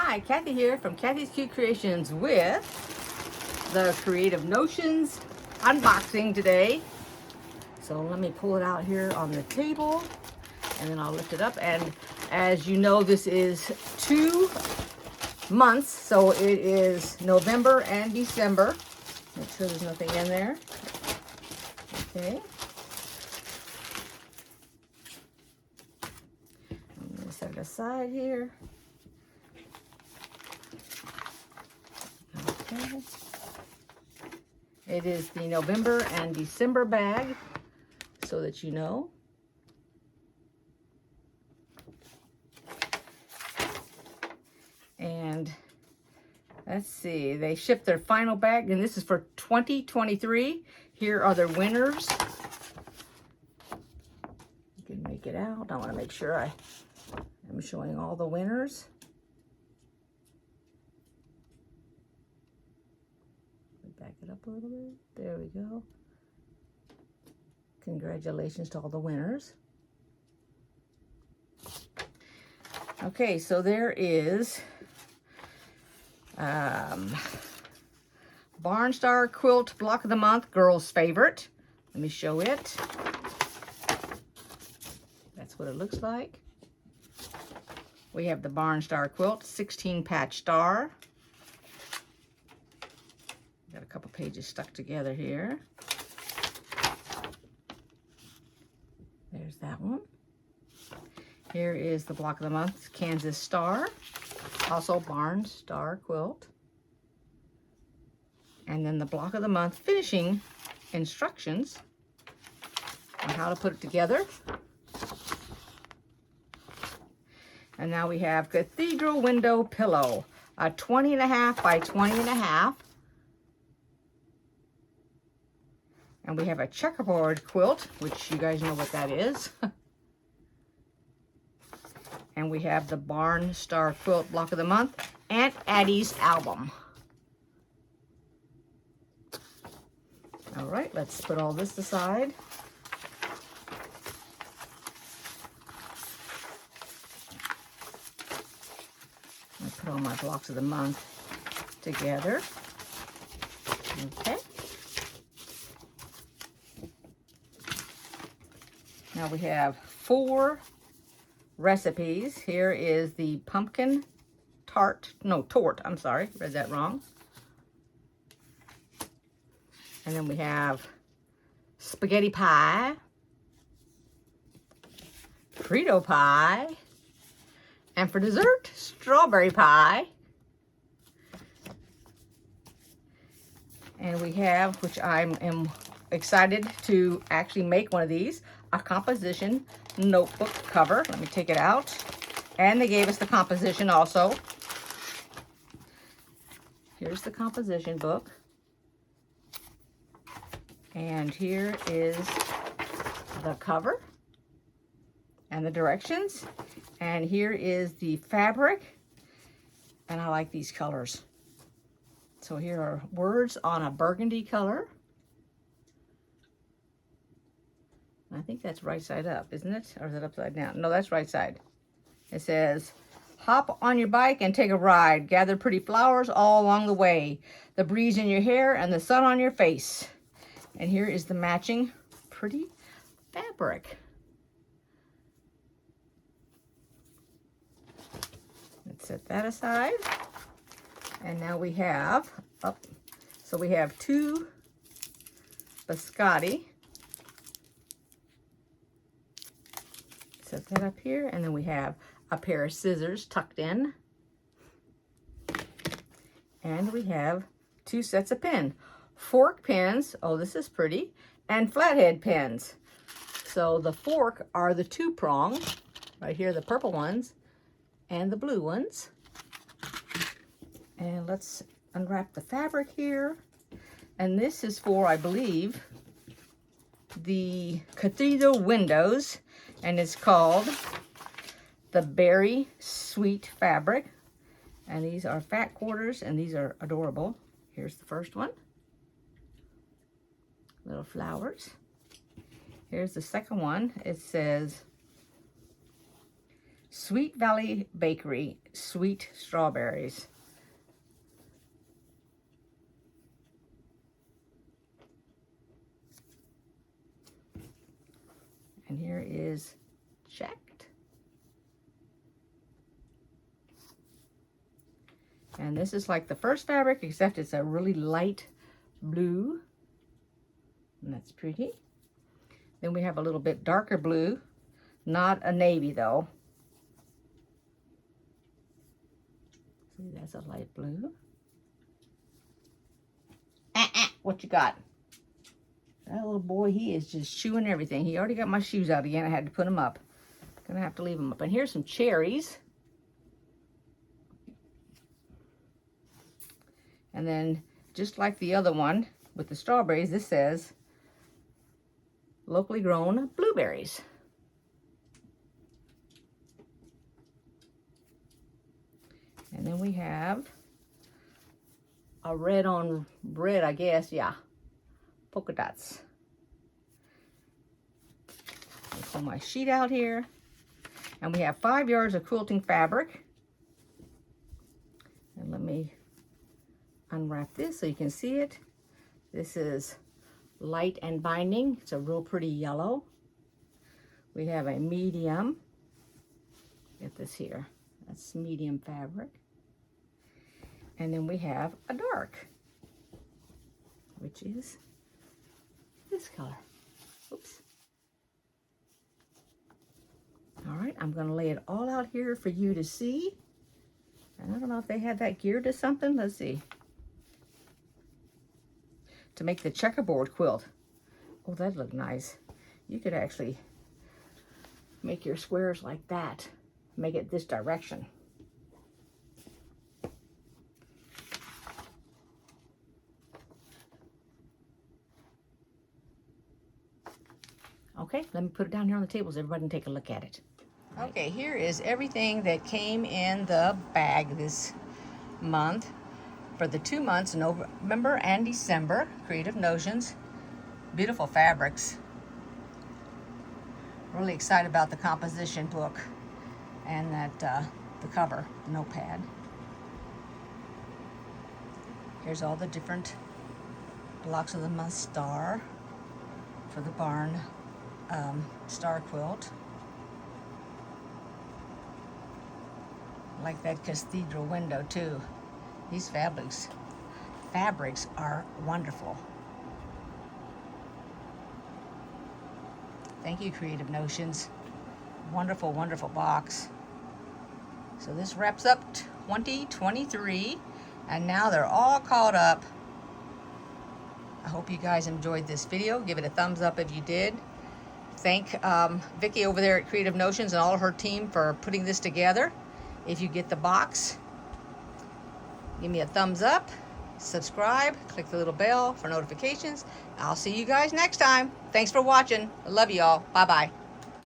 Hi, Kathy here from Kathy's Cute Creations with the Creative Notions unboxing today. So let me pull it out here on the table and then I'll lift it up. And as you know, this is 2 months, so it is November and December. Make sure there's nothing in there. Okay. I'm going to set it aside here. Okay. It is the November and December bag, so that you know. And let's see, they shipped their final bag, and this is for 2023. Here are their winners. You can make it out. I want to make sure I am showing all the winners. Back it up a little bit. There we go. Congratulations to all the winners. Okay, so there is Barnstar Quilt Block of the Month, Girl's Favorite. Let me show it. That's what it looks like. We have the Barnstar Quilt 16 Patch Star. Got a couple pages stuck together here. There's that one. Here is the Block of the Month, Kansas Star. Also Barnstar Quilt. And then the Block of the Month finishing instructions on how to put it together. And now we have Cathedral Window Pillow, a 20.5 by 20.5. And we have a checkerboard quilt, which you guys know what that is. And we have the Barnstar Quilt Block of the Month, Aunt Addie's album. All right, let's put all this aside. I put all my blocks of the month together. Okay. Now we have 4 recipes. Here is the pumpkin tart, I'm sorry, read that wrong. And then we have spaghetti pie, Frito pie, and for dessert, strawberry pie. And we have, which I am excited to actually make one of these, a composition notebook cover. Let me take it out. And they gave us the composition also. Here's the composition book. And here is the cover and the directions. And here is the fabric. And I like these colors. So here are words on a burgundy color. I think that's right side up, isn't it? Or is it upside down? No, that's right side. It says, hop on your bike and take a ride. Gather pretty flowers all along the way. The breeze in your hair and the sun on your face. And here is the matching pretty fabric. Let's set that aside. And now we have, so we have 2 biscotti. Set that up here, and then we have a pair of scissors tucked in. And we have 2 sets of pins. Fork pins, oh this is pretty, and flathead pins. So the fork are the 2-prong, right here the purple ones, and the blue ones. And let's unwrap the fabric here. And this is for, I believe, the cathedral windows. And it's called the Berry Sweet Fabric. And these are fat quarters, and these are adorable. Here's the first one. Little flowers. Here's the second one. It says Sweet Valley Bakery Sweet Strawberries. And here is checked. And this is like the first fabric, except it's a really light blue. And that's pretty. Then we have a little bit darker blue, not a navy though. See, that's a light blue. What you got? That little boy, he is just chewing everything. He already got my shoes out again. I had to put them up. Gonna have to leave them up. And here's some cherries. And then, just like the other one with the strawberries, this says locally grown blueberries. And then we have a red on red, I guess, yeah. Polka dots. I'll pull my sheet out here. And we have 5 yards of quilting fabric. And let me unwrap this so you can see it. This is light and binding. It's a real pretty yellow. We have a medium. Get this here. That's medium fabric. And then we have a dark, which is this color. Oops. All right, I'm gonna lay it all out here for you to see. And I don't know if they had that geared to something. Let's see. To make the checkerboard quilt. Oh, that'd look nice. You could actually make your squares like that. Make it this direction. Okay, let me put it down here on the table so everybody can take a look at it. Okay, here is everything that came in the bag this month for the 2 months, November and December. Creative Notions, beautiful fabrics. Really excited about the composition book and that the cover, the notepad. Here's all the different blocks of the month star for the barn star quilt. I like that cathedral window too. These fabrics are wonderful. Thank you, Creative Notions. Wonderful, wonderful box. So this wraps up 2023, and now they're all caught up. I hope you guys enjoyed this video. Give it a thumbs up if you did. Thank Vicki over there at Creative Notions and all of her team for putting this together. If you get the box, give me a thumbs up, subscribe, click the little bell for notifications. I'll see you guys next time. Thanks for watching. I love you all. Bye-bye.